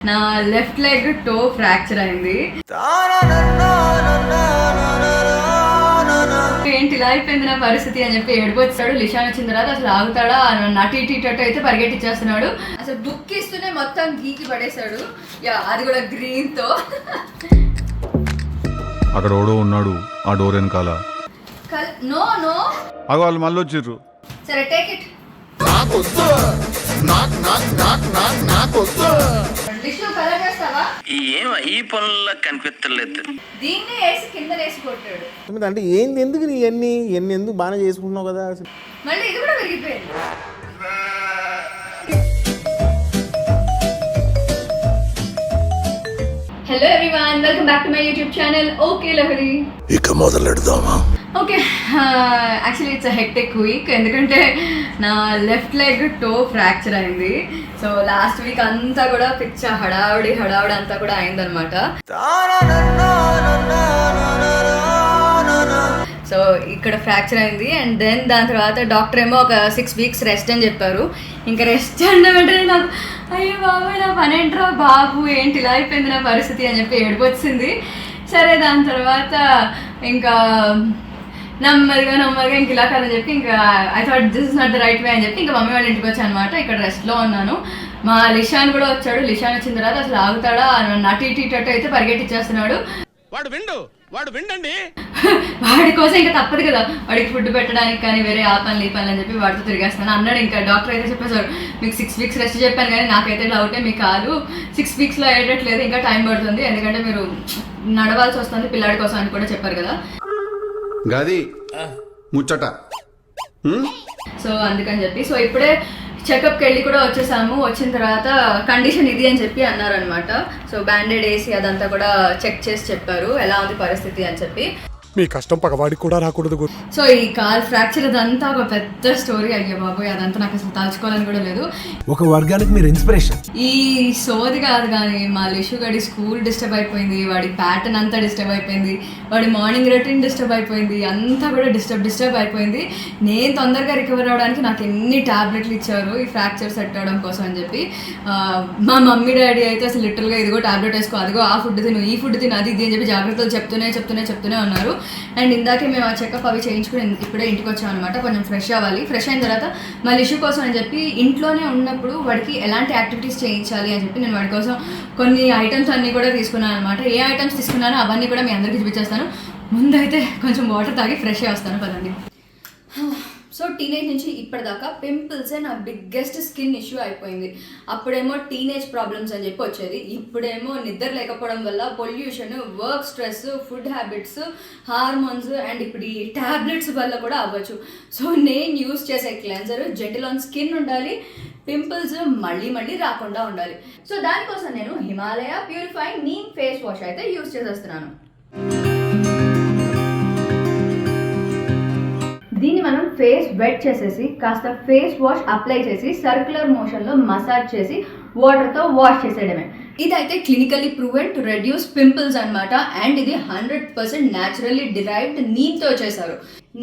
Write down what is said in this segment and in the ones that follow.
నా left leg toe fracture అయింది. ఏంటి ఇలా అయిపోయింది నా పరిస్థితి అని చెప్పి ఏడుపు వచ్చాడు. లిషాన్ వచ్చిన తర్వాత అసలు ఆగుతాడా నటు ఇటు అయితే పరిగెట్టిచ్చేస్తున్నాడు. అసలు బుక్ ఇస్తూనే మొత్తం గీకి పడేశాడు. అది కూడా గ్రీన్ తో. అక్కడ ఓడో ఉన్నాడు ఆ డోర్ వెనకాల. నో నో వాళ్ళు మళ్ళీ వచ్చిర్రు. సరే టేక్ ఇట్. ఈ పనుల్లో కనిపించలేదు. దీన్ని వేసి కింద వేసి కొట్టాడు. అంటే ఏంది ఎందుకు నీ ఎన్ని ఎందుకు బాగానే చేసుకుంటున్నావు కదా. మళ్ళీ ఇది కూడా విరిగిపోయింది. Hello everyone, welcome back to my YouTube channel okay Lahari. ఇక మొదలెడదామా? Okay, actually it's a hectic week. ఎందుకంటే నా లెఫ్ట్ లెగ్ టో ఫ్రాక్చర్ అయింది. సో లాస్ట్ వీక్ అంతా కూడా పిచ్చ హడావుడి అంతా కూడా అయిందనమాట. సో ఇక్కడ ఫ్రాక్చర్ అయింది అండ్ దెన్ దాని తర్వాత డాక్టర్ ఏమో ఒక 6 weeks రెస్ట్ అని చెప్పారు. ఇంకా రెస్ట్ అంటే వెంటనే నాకు అయ్యో బాబు నా పని ఏంట్రా బాబు, ఏంటి ఇలా అయిపోయింది నా పరిస్థితి అని చెప్పి ఏడుపు వచ్చింది. సరే దాని తర్వాత ఇంకా నెమ్మదిగా ఇంక ఇలా కాదని చెప్పి ఇంకా I thought this is not the right way అని చెప్పి ఇంకా మమ్మీ వాళ్ళ ఇంటికి వచ్చాను అనమాట. ఇక్కడ రెస్ట్లో ఉన్నాను. మా లిషాన్ కూడా వచ్చాడు. లిషాన్ వచ్చిన తర్వాత అసలు ఆగుతాడా నటు ఇటు అయితే పరిగెట్టిచ్చేస్తున్నాడు. వాడు విండండి. వాడి కోసం ఇంకా తప్పదు కదా, వాడికి ఫుడ్ పెట్టడానికి కానీ వేరే ఆ పనులు ఈ పనులు అని చెప్పి వాడితో తిరిగేస్తాను అన్నాడు. ఇంకా డాక్టర్ అయితే చెప్పేశారు మీకు 6 weeks రెస్ట్ చెప్పాను కానీ నాకైతే డౌటే, మీ కాలు 6 weeksలో అయ్యేటట్లేదు, ఇంకా టైం పడుతుంది, ఎందుకంటే మీరు నడవాల్సి వస్తుంది పిల్లాడి కోసం అని కూడా చెప్పారు కదా. గది ముచ్చట. సో అందుకని చెప్పి సో ఇప్పుడే చెకప్కి వెళ్ళి కూడా వచ్చేసాము. వచ్చిన తర్వాత కండిషన్ ఇది అని చెప్పి అన్నారనమాట. సో బ్యాండేడ్ వేసి అదంతా కూడా చెక్ చేసి చెప్పారు ఎలా ఉంది పరిస్థితి అని చెప్పి. మీ కష్టం పగవాడికి కూడా రాకూడదు. సో ఈ కాల్ ఫ్రాక్చర్ అదంతా ఒక పెద్ద స్టోరీ. అయ్యో బాబోయ్, అదంతా నాకు అసలు తలుచుకోవాలని కూడా లేదు. ఒక వర్గానికి మీరు ఇన్స్పిరేషన్. ఈ సోది కాదు కానీ మా లిషు గడి స్కూల్ డిస్టర్బ్ అయిపోయింది, వాడి ప్యాటర్న్ అంతా డిస్టర్బ్ అయిపోయింది, వాడి మార్నింగ్ రొటీన్ డిస్టర్బ్ అయిపోయింది, అంతా కూడా డిస్టర్బ్ అయిపోయింది. నేను తొందరగా రికవర్ అవడానికి నాకు ఎన్ని టాబ్లెట్లు ఇచ్చారు ఈ ఫ్రాక్చర్ సెట్ అవడం కోసం అని చెప్పి. మా మమ్మీ డాడీ అయితే అసలు లిటరల్గా ఇదిగో టాబ్లెట్ వేసుకో, అదిగో ఆ ఫుడ్ తిను, ఈ ఫుడ్ తిను, అది ఇది అని చెప్పి జాగ్రత్తలు చెప్తూనే ఉన్నారు. అండ్ ఇందాకే మేము ఆ చెకప్ అవి చేయించుకుని ఇప్పుడే ఇంటికి వచ్చాం అనమాట. కొంచెం ఫ్రెష్ అవ్వాలి. ఫ్రెష్ అయిన తర్వాత మా లిషు కోసం అని చెప్పి ఇంట్లోనే ఉన్నప్పుడు వాడికి ఎలాంటి యాక్టివిటీస్ చేయించాలి అని చెప్పి నేను వాడి కోసం కొన్ని ఐటమ్స్ అన్నీ కూడా తీసుకున్నాను అనమాట. ఏ ఐటమ్స్ తీసుకున్నానో అవన్నీ కూడా మీ అందరికీ చూపించేస్తాను. ముందైతే కొంచెం వాటర్ తాగి ఫ్రెష్ అయ్యి వస్తాను పదండి. సో టీనేజ్ నుంచి ఇప్పటిదాకా పింపుల్సే నా బిగ్గెస్ట్ స్కిన్ ఇష్యూ అయిపోయింది. అప్పుడేమో టీనేజ్ ప్రాబ్లమ్స్ అని చెప్పి వచ్చేది, ఇప్పుడేమో నిద్ర లేకపోవడం వల్ల pollution, work stress, food habits, hormones and ఇప్పుడు ఈ ట్యాబ్లెట్స్ వల్ల కూడా అవ్వచ్చు. సో నేను యూస్ చేసే క్లెన్జర్ జెంటిల్ ఆన్ స్కిన్ ఉండాలి, పింపుల్స్ మళ్ళీ రాకుండా ఉండాలి. సో దానికోసం నేను Himalaya purifying neem face wash అయితే యూస్ చేసేస్తున్నాను. దీన్ని మనం ఫేస్ వెట్ చేసేసి కాస్త ఫేస్ వాష్ అప్లై చేసి సర్క్యులర్ మోషన్లో మసాజ్ చేసి వాటర్తో వాష్ చేసేయడమే. ఇదైతే clinically proven to reduce pimples అనమాట. అండ్ ఇది 100% న్యాచురల్లీ డిరైవ్డ్ నీమ్తో చేశారు.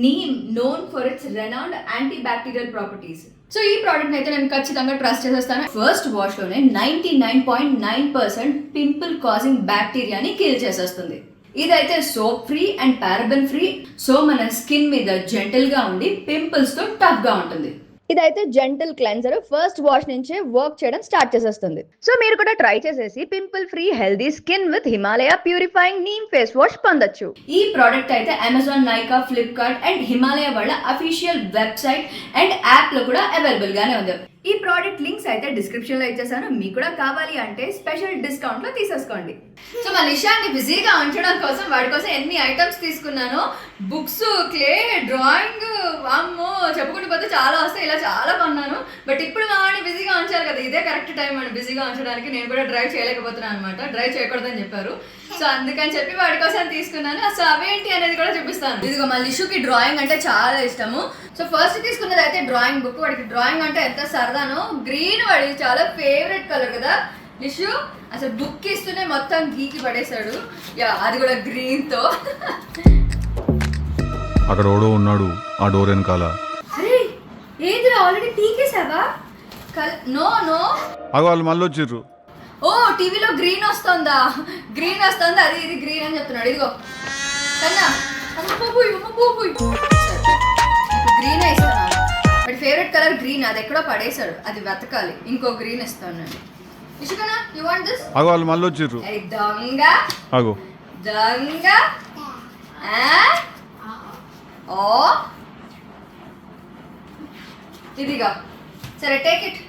Neem known for it's renowned anti bacterial properties. So ఈ ప్రోడక్ట్ అయితే నేను ఖచ్చితంగా ట్రస్ట్ చేసేస్తాను. ఫస్ట్ వాష్లోనే 99.9% పింపుల్ కాజింగ్ బ్యాక్టీరియాని కిల్ చేసేస్తుంది. ఇదైతే soap free and paraben free. So మన స్కిన్ మీద జెంటల్గా ఉండి పింపుల్స్తో టఫ్గా ఉంటుంది. ఇదైతే జెంటల్ క్లెన్జర్ ఫస్ట్ వాష్ నుంచే వర్క్ చేయడం స్టార్ట్ చేసేస్తుంది. సో మీరు కూడా ట్రై చేసేసి pimple free healthy skin with Himalaya purifying neem face wash పొందొచ్చు. ఈ ప్రోడక్ట్ అయితే Amazon, Nykaa, Flipkart and Himalaya వాళ్ళ అఫీషియల్ వెబ్సైట్ అండ్ యాప్ లో కూడా అవైలబుల్ గానే ఉంది. ఈ ప్రోడక్ట్ లింక్స్ అయితే డిస్క్రిప్షన్ లో ఇచ్చేసాను. మీకు కూడా కావాలి అంటే స్పెషల్ డిస్కౌంట్ లో తీసేసుకోండి. సో మా లిషాన్ని బిజీగా ఉంచడం కోసం వాడి కోసం ఎన్ని ఐటమ్స్ తీసుకున్నానో, బుక్స్, క్లే, డ్రాయింగ్, వామ్మో చెప్పుకుంటూ పోతే చాలా వస్తాయి. ఇలా చాలా కొన్నాను. బట్ ఇప్పుడు మా వాడిని బిజీగా ఉంచాలి కదా, ఇదే కరెక్ట్ టైం వాడిని బిజీగా ఉంచడానికి. నేను కూడా డ్రైవ్ చేయలేకపోతున్నాను అనమాట, డ్రైవ్ చేయకూడదని చెప్పారు. సో అందుకని చెప్పి వాడి కోసం తీసుకున్నాను. సో అవేంటి అనేది కూడా చూపిస్తాను. ఇదిగో మా లిషుకి డ్రాయింగ్ అంటే చాలా ఇష్టము. సో ఫస్ట్ తీసుకున్నది అయితే డ్రాయింగ్ బుక్. వాడికి డ్రాయింగ్ అంటే ఎంత సరదానో. గ్రీన్ వాడి చాలా ఫేవరెట్ కలర్ కదా లిషు. అసలు బుక్ ఇస్తూనే మొత్తం గీకి పడేశాడు. అది కూడా గ్రీన్ తో. అక్కడ ఓడో ఉన్నాడు ఆ డోర్ వెనకాల. అరే ఏంటి ఆల్రెడీ పీకేసావా? నో నో వాళ్ళు మళ్ళీ వచ్చిర్రు. ఓ టీవీలో గ్రీన్ వస్తుందా, గ్రీన్ వస్తుందా, అది ఇది గ్రీన్ అని చెప్తున్నాడు. ఇదిగో కన్నా గ్రీన్ ఇస్తాను. బట్ ఫేవరెట్ కలర్ గ్రీన్, అది ఎక్కడో పడేశాడు, అది వెతకాలి. ఇంకో గ్రీన్ ఇస్తాను నేను. ఇషుకనా యు వాంట్ దిస్? అగో వాళ్ళు మళ్ళీ వచ్చిర్రు. దొంగ అగో దొంగ ఓ ఇదిగా సరే టేక్ ఇట్.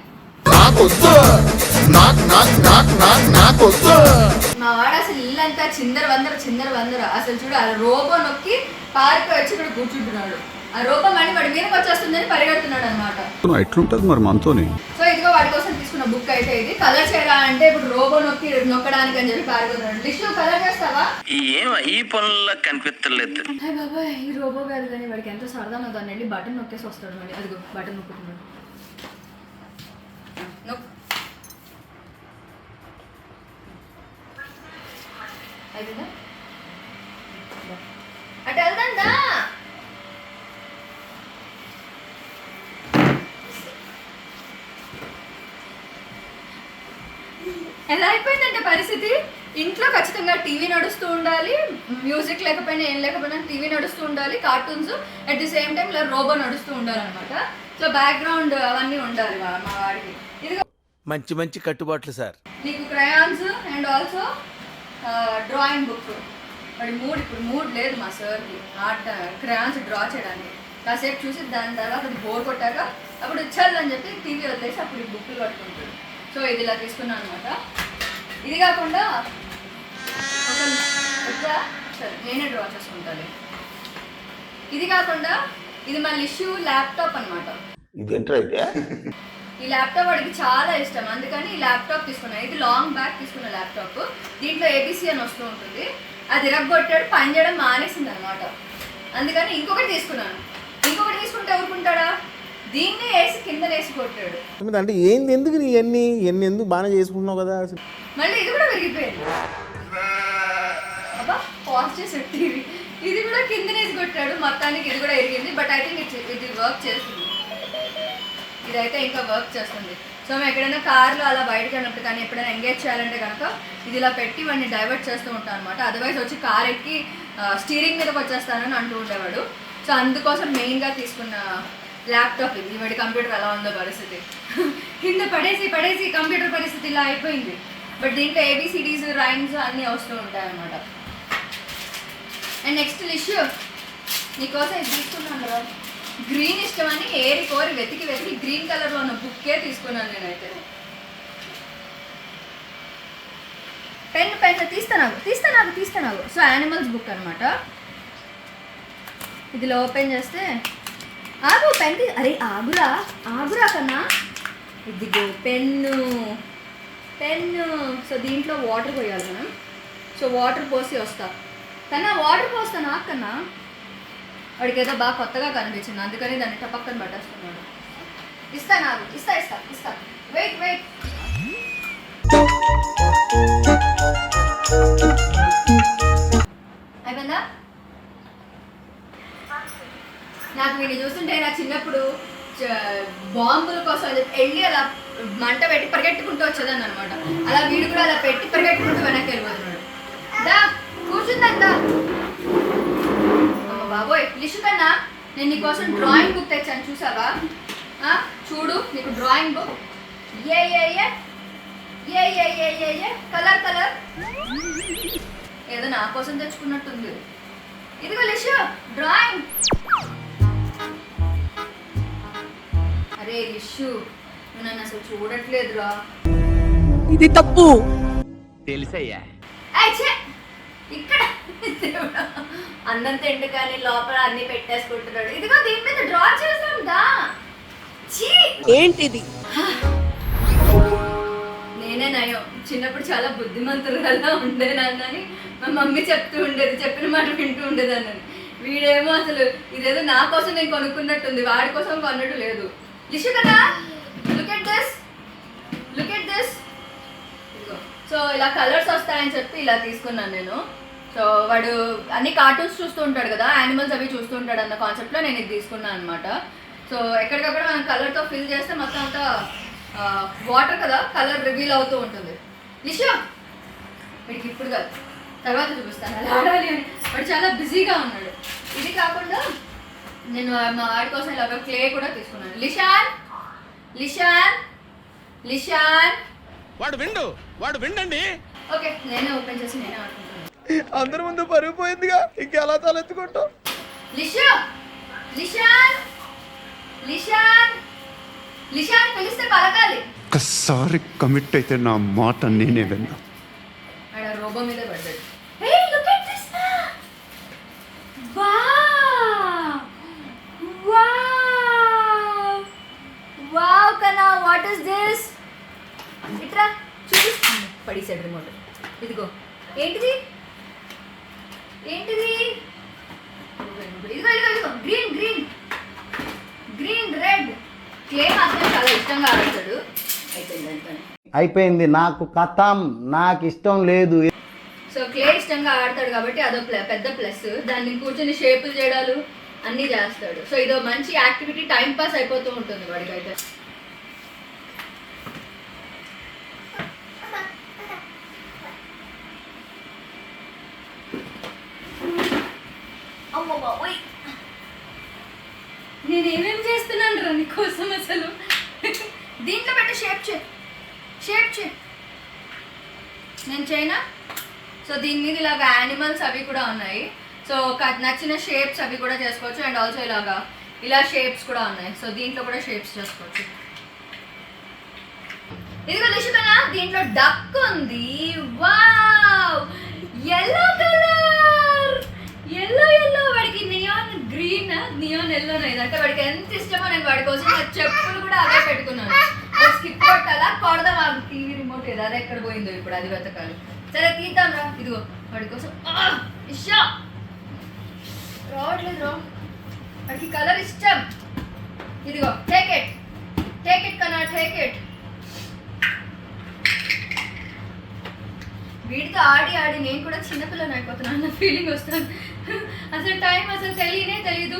మా వాడు అసలు ఇల్లంతా చిందర వందర అసలు చూడు, ఆ రోబో నొక్కి పార్క్ వచ్చి ఇక్కడ కూర్చుంటున్నాడు. ఆ రోబో మళ్ళీ వాడి మీదకి వచ్చేస్తుందని పరిగెడుతున్నాడు అనమాట. ఎట్లుంటది మరి మనతోని. సో ఇదిగో వాడి కోసం తీసుకున్న బుక్ అయితే ఇది. కలర్ చేయరా అంటే ఇప్పుడు రోబో నొక్కడానికి అని చెప్పి పారిపోతున్నాడు. లిస్టు కలర్ చేస్తావా? ఈ పనుల్లో కనిపించలేదు. హాయ్ బాబాయ్, ఈ రోబో కాదు కానీ వాడికి ఎంతో సరదా దాన్ని వెళ్ళి బటన్ నొక్కేసి వస్తాడు. మళ్ళీ అదిగో బటన్ నొక్కుతున్నాడు. అయిపోయిందా? అటు వెళ్దా. ఎలా అయిపోయిందంటే పరిస్థితి, ఇంట్లో ఖచ్చితంగా టీవీ నడుస్తూ ఉండాలి, మ్యూజిక్ లేకపోయినా ఏం లేకపోయినా టీవీ నడుస్తూ ఉండాలి, cartoons at the same time ఇలా రోబో నడుస్తూ ఉండాలన్నమాట. సో బ్యాక్గ్రౌండ్ అవన్నీ ఉండాలి మా వాడికి. ఇదిగో మంచి మంచి కట్టుబాట్లు సార్. నీకు crayons and also drawing book. వాడి ఇప్పుడు మూడ్ లేదు మా సార్కి ఆర్ట్ క్రయాన్స్ డ్రా చేయడానికి. కాసేపు చూసి దాని తర్వాత అది బోర్ కొట్టాక అప్పుడు ఇచ్చాలని చెప్పి టీవీ వదిలేసి అప్పుడు ఈ బుక్లు పట్టుకుంటాడు. సో ఇది ఇలా తీసుకున్నాను అనమాట. ఇది కాకుండా సరే నేనే డ్రా చేసుకుంటాను. ఇది కాకుండా ఇది మా లిష్యూ ల్యాప్టాప్ అనమాట. ఈ ల్యాప్టాప్ వాడికి చాలా ఇష్టం, అందుకని ఈ ల్యాప్టాప్ తీసుకున్నాను. ఇది లాంగ్ బ్యాక్ తీసుకున్న ల్యాప్టాప్. దీంట్లో ఏబీసీ అని వస్తూ ఉంటుంది. అది ఇరగొట్టాడు, పని చేయడం మానేసింది అనమాట. అందుకని ఇంకొకటి తీసుకున్నాను. ఇంకొకటి తీసుకుంటే ఊరుకుంటాడా? దీన్నే వేసి కింద వేసి కొట్టాడు. అంటే ఏంది, ఎందుకు నీ ఎన్ని ఎందుకు బాగా చేసుకుంటున్నావు కదా. మళ్ళీ ఇది కూడా విరిగిపోయింది. అబ్బా పాజ్ చేసాడు టీవీ. ఇది కూడా కింద వేసి కొట్టాడు. మొత్తానికి ఇది కూడా ఎరిగింది. బట్ ఐ థింక్ ఇది వర్క్ చేస్తుంది. ఇదైతే ఇంకా వర్క్ చేస్తుంది. సో మేము ఎక్కడైనా కార్లో అలా బయటకు వెళ్ళినప్పుడు కానీ ఎప్పుడైనా ఎంగేజ్ చేయాలంటే కనుక ఇది ఇలా పెట్టి వాడిని డైవర్ట్ చేస్తూ ఉంటాను అనమాట. అదర్వైజ్ వచ్చి కార్ ఎక్కి స్టీరింగ్ మీదకి వచ్చేస్తానని అంటూ ఉండేవాడు. సో అందుకోసం మెయిన్గా తీసుకున్న ల్యాప్టాప్ ఇది. వాడి కంప్యూటర్ ఎలా ఉందో పరిస్థితి, కింద పడేసి కంప్యూటర్ పరిస్థితి ఇలా అయిపోయింది. బట్ దీంట్లో ఏబిసిడీస్ రైమ్స్ అన్నీ వస్తూ ఉంటాయి అన్నమాట. అండ్ నెక్స్ట్ లిష్యూ నీకోసం ఇది తీసుకున్నాను కదా, గ్రీన్ ఇష్టమని ఏరి కోరి వెతికి గ్రీన్ కలర్లో ఉన్న బుక్కే తీసుకున్నాను నేనైతే. పెన్ తీస్తాను. సో యానిమల్స్ బుక్ అనమాట. ఇదిలో ఓపెన్ చేస్తే ఆగు పెన్ అరే ఆగురా కన్నా. ఇదిగో పెన్ను. సో దీంట్లో వాటర్ పోయాలి మనం. సో వాటర్ పోసి వస్తా కన్నా, వాటర్ పోస్తాను కన్నా. వాడికి ఏదో బాగా కొత్తగా కనిపించింది, అందుకని దాన్ని టపక్కన పట్టేస్తున్నాడు. ఇస్తా వెయిట్ అయిపోయిందా? నాకు వీడిని చూస్తుంటే నా చిన్నప్పుడు బాంబుల కోసం వెళ్ళి అలా మంట పెట్టి పరిగెట్టుకుంటూ వచ్చేదాన్ని అనమాట. అలా వీడు కూడా అలా పెట్టి పరిగెట్టుకుంటూ వెనక్కి వెళ్ళిపోతున్నాడు. దా కూర్చుందా బాబోయ్. లిషు కన్నా నేను నీకోసం డ్రాయింగ్ బుక్ తెచ్చాను, చూసావా? చూడు నీకు డ్రాయింగ్ బుక్. ఏ కలర్ ఏదో నా కోసం తెచ్చుకున్నట్టుంది. ఇదిగో లిషు డ్రాయింగ్. అరే లిషు నువ్వు నన్ను అసలు చూడట్లేదురా. ఇది తప్పు తెలుసయ్యా. ఇక్కడ అన్నంత ఎండు కానీ లోపల అన్ని పెట్టేసుకుంటున్నాడు. ఇదిగో దీని మీద డ్రా చేసాందా. ఏంటిది? నేనే నయం, చిన్నప్పుడు చాలా బుద్ధిమంతులుగా ఉండేదాన్ని. మా మమ్మీ చెప్తూ ఉండేది, చెప్పిన మాట వింటూ ఉండేదాన్ని. వీడేమో అసలు ఇదేదో నా కోసం నేను కొనుక్కున్నట్టుంది, వాడి కోసం కొన్నట్టు లేదు. లిషు కదా లుక్ ఎట్ దిస్. సో ఇలా కలర్స్ వస్తాయని చెప్పి ఇలా తీసుకున్నాను నేను. సో వాడు అన్ని కార్టూన్స్ చూస్తూ ఉంటాడు కదా, యానిమల్స్ అవి చూస్తూ ఉంటాడు అన్న కాన్సెప్ట్లో నేను ఇది తీసుకున్నాను అనమాట. సో ఎక్కడికక్కడ మనం కలర్తో ఫిల్ చేస్తే మొత్తం అంతా వాటర్ కదా, కలర్ రివీల్ అవుతూ ఉంటుంది. లిషో వీడికి ఇప్పుడు కాదు, తర్వాత చూపిస్తాను అలా ఆడాలి అని. వాడు చాలా బిజీగా ఉన్నాడు. ఇది కాకుండా నేను మా వాడి కోసం ఇలాగ క్లే కూడా తీసుకున్నాను. లిషాన్ లిషాన్ లిషాన్ వాడు విండండి. ఓకే, నేనే ఓపెన్ చేసి నేనే ఆడుకుంటున్నాను. అందరి ముందు పరుగు పోయిందిగా, ఇంకెలా తలెత్తుకుంటావు? లిషో లిషాన్ లిషాన్ లిషాన్ పిలిస్తే పలకాలి. ఒక్కసారి కమిట్ అయితే నా మాట నేనే విన్నా. ఆడ రోబో మీద పడ్డాడు. హే look at this. Wow wow wow కన్నా, వాట్ ఇస్ దిస్? ఇట్రా చూపిస్తాను. పడిసాడు రిమోట్. ఇదిగో ఏంటిది ఏంటిది? ఇదిగో ఇదిగో ఇదిగో green green green red. Clay మాత్రం చాలా ఇష్టంగా ఆడతాడు. అయిపోయింది, నాకు కథం, నాకు ఇష్టం లేదు. సో క్లే ఇష్టంగా ఆడతాడు కాబట్టి అదో పెద్ద ప్లస్. దాన్ని కూర్చొని షేపులు చేయడాలు అన్నీ చేస్తాడు. సో ఇదో మంచి యాక్టివిటీ, టైం పాస్ అయిపోతూ ఉంటుంది వాడికైతే. అమ్మో బాబోయ్, నేనేమేం చేస్తున్నాను రా నీకోసం అసలు. దీంట్లో పెట్టి షేప్ చే నేను చేయనా? సో దీని మీద ఇలాగ యానిమల్స్ అవి కూడా ఉన్నాయి. సో నచ్చిన షేప్స్ అవి కూడా చేసుకోవచ్చు. అండ్ ఆల్సో ఇలా షేప్స్ కూడా ఉన్నాయి. సో దీంట్లో కూడా షేప్స్ చేసుకోవచ్చు. ఇదిగో లిషికనా, దీంట్లో డక్ ఉంది. Wow, yellow colour, yellow yellow. వాడికి నియాన్ గ్రీన్, నియాన్ ఎల్లో అంటే వాడికి ఎంత ఇష్టమో. నేను వాడి కోసం నా చెప్పులు కూడా అవే పెట్టుకున్నాను. స్కిప్ కొట్టాలా కొడదాం. టీవీ రిమోట్ ఏదో అది ఎక్కడ పోయిందో ఇప్పుడు, అది వెతకాలి. సరే తీద్దాం రా. ఇదిగో వాడి కోసం ఇష్టం రావట్లేదు రా. వాడికి కలర్ ఇష్టం. ఇదిగో టేక్ ఇట్ కన్నా, టేక్ ఇట్. వీడితో ఆడి నేను కూడా చిన్నపిల్లని అయిపోతున్నాను అన్న ఫీలింగ్ వస్తుంది. అసలు టైం అసలు తెలియదు.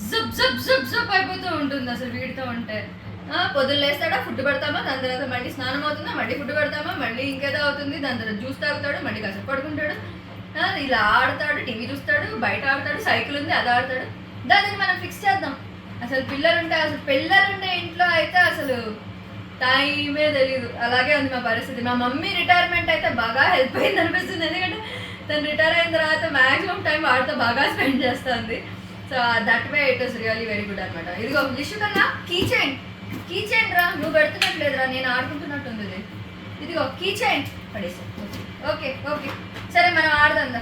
జుప్ జుప్ జుప్ జుప్ అయిపోతూ ఉంటుంది అసలు వీడితో ఉంటే. పొద్దున్న లేస్తాడా, ఫుడ్ పెడతామా, దాని తర్వాత మళ్ళీ స్నానం అవుతుందా, మళ్ళీ ఫుడ్ పెడతామా, మళ్ళీ ఇంకేదో అవుతుంది, దాని తర్వాత జ్యూస్ తాగుతాడు, మళ్ళీ కాసేపు పడుకుంటాడు, ఇలా ఆడతాడు, టీవీ చూస్తాడు, బయట ఆడతాడు, సైకిల్ ఉంది అది ఆడతాడు. దాన్ని మనం ఫిక్స్ చేద్దాం. అసలు పిల్లలుంటే ఇంట్లో అయితే అసలు టైమే తెలియదు. అలాగే ఉంది మా పరిస్థితి. మా మమ్మీ రిటైర్మెంట్ అయితే బాగా హెల్ప్ అయింది అనిపిస్తుంది. ఎందుకంటే తను రిటైర్ అయిన తర్వాత మ్యాక్సిమం టైం వాడితో బాగా స్పెండ్ చేస్తుంది. So that way it was really very good అనమాట. ఇదిగో లిషు కన్నా కీ చైన్ రా. నువ్వు పెడుతున్నట్లేదురా, నేను ఆడుకుంటున్నట్టుంది. ఇదిగో కీ చైన్ పడేసి. ఓకే సరే మనం ఆడదా.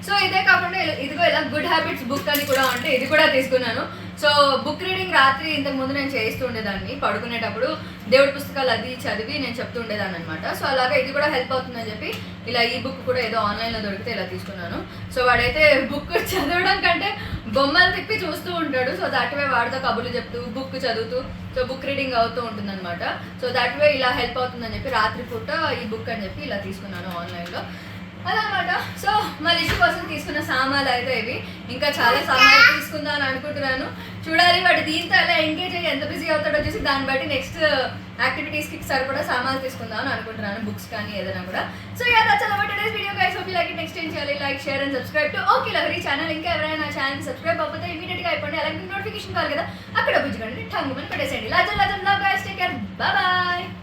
సో ఇదే కాకుండా ఇదిగో ఇలా గుడ్ హ్యాబిట్స్ బుక్ అని కూడా ఉంటే ఇది కూడా తీసుకున్నాను. సో బుక్ రీడింగ్ రాత్రి ఇంతకుముందు నేను చేస్తూ ఉండేదాన్ని. పడుకునేటప్పుడు దేవుడి పుస్తకాలు అది చదివి నేను చెప్తూ ఉండేదాన్ని అనమాట. సో అలాగే ఇది కూడా హెల్ప్ అవుతుందని చెప్పి ఇలా ఈ బుక్ కూడా ఏదో ఆన్లైన్లో దొరికితే ఇలా తీసుకున్నాను. సో వాడైతే బుక్ చదవడం కంటే బొమ్మలు తిప్పి చూస్తూ ఉంటాడు. సో దట్ వే వాడితో కబుర్లు చెప్తూ బుక్ చదువుతూ సో బుక్ రీడింగ్ అవుతూ ఉంటుంది అనమాట. సో దట్ వే ఇలా హెల్ప్ అవుతుందని చెప్పి రాత్రి పూట ఈ బుక్ అని చెప్పి ఇలా తీసుకున్నాను ఆన్లైన్లో అదనమాట. సో మా లిషు కోసం తీసుకున్న సామాన్లు అయితే ఇవి. ఇంకా చాలా సామాన్లు తీసుకుందాం అని అనుకుంటున్నాను. చూడాలి వాడు దీంతో ఎలా ఎంగేజ్ అయ్యి ఎంత బిజీ అవుతాడో చూసి దాన్ని బట్టి నెక్స్ట్ యాక్టివిటీస్కి సరిపడా సామాన్లు తీసుకుందాం అని అనుకుంటున్నాను, బుక్స్ కానీ ఏదైనా కూడా. So that's all about today's video guys. Hope you like it. Next time చేయాలి like share and subscribe to okay Lahari channel. ఇంకా ఎవరైనా నా ఛానల్కి సబ్స్క్రైబ్ అవ్వకపోతే ఇమీడియట్గా అయిపోండి. అలాగే నోటిఫికేషన్ కావాలి కదా, అక్కడ బుజ్జుకోండి, ఠంగుమని పెట్టేసేయండి. లాజల్ love guys, take care, bye.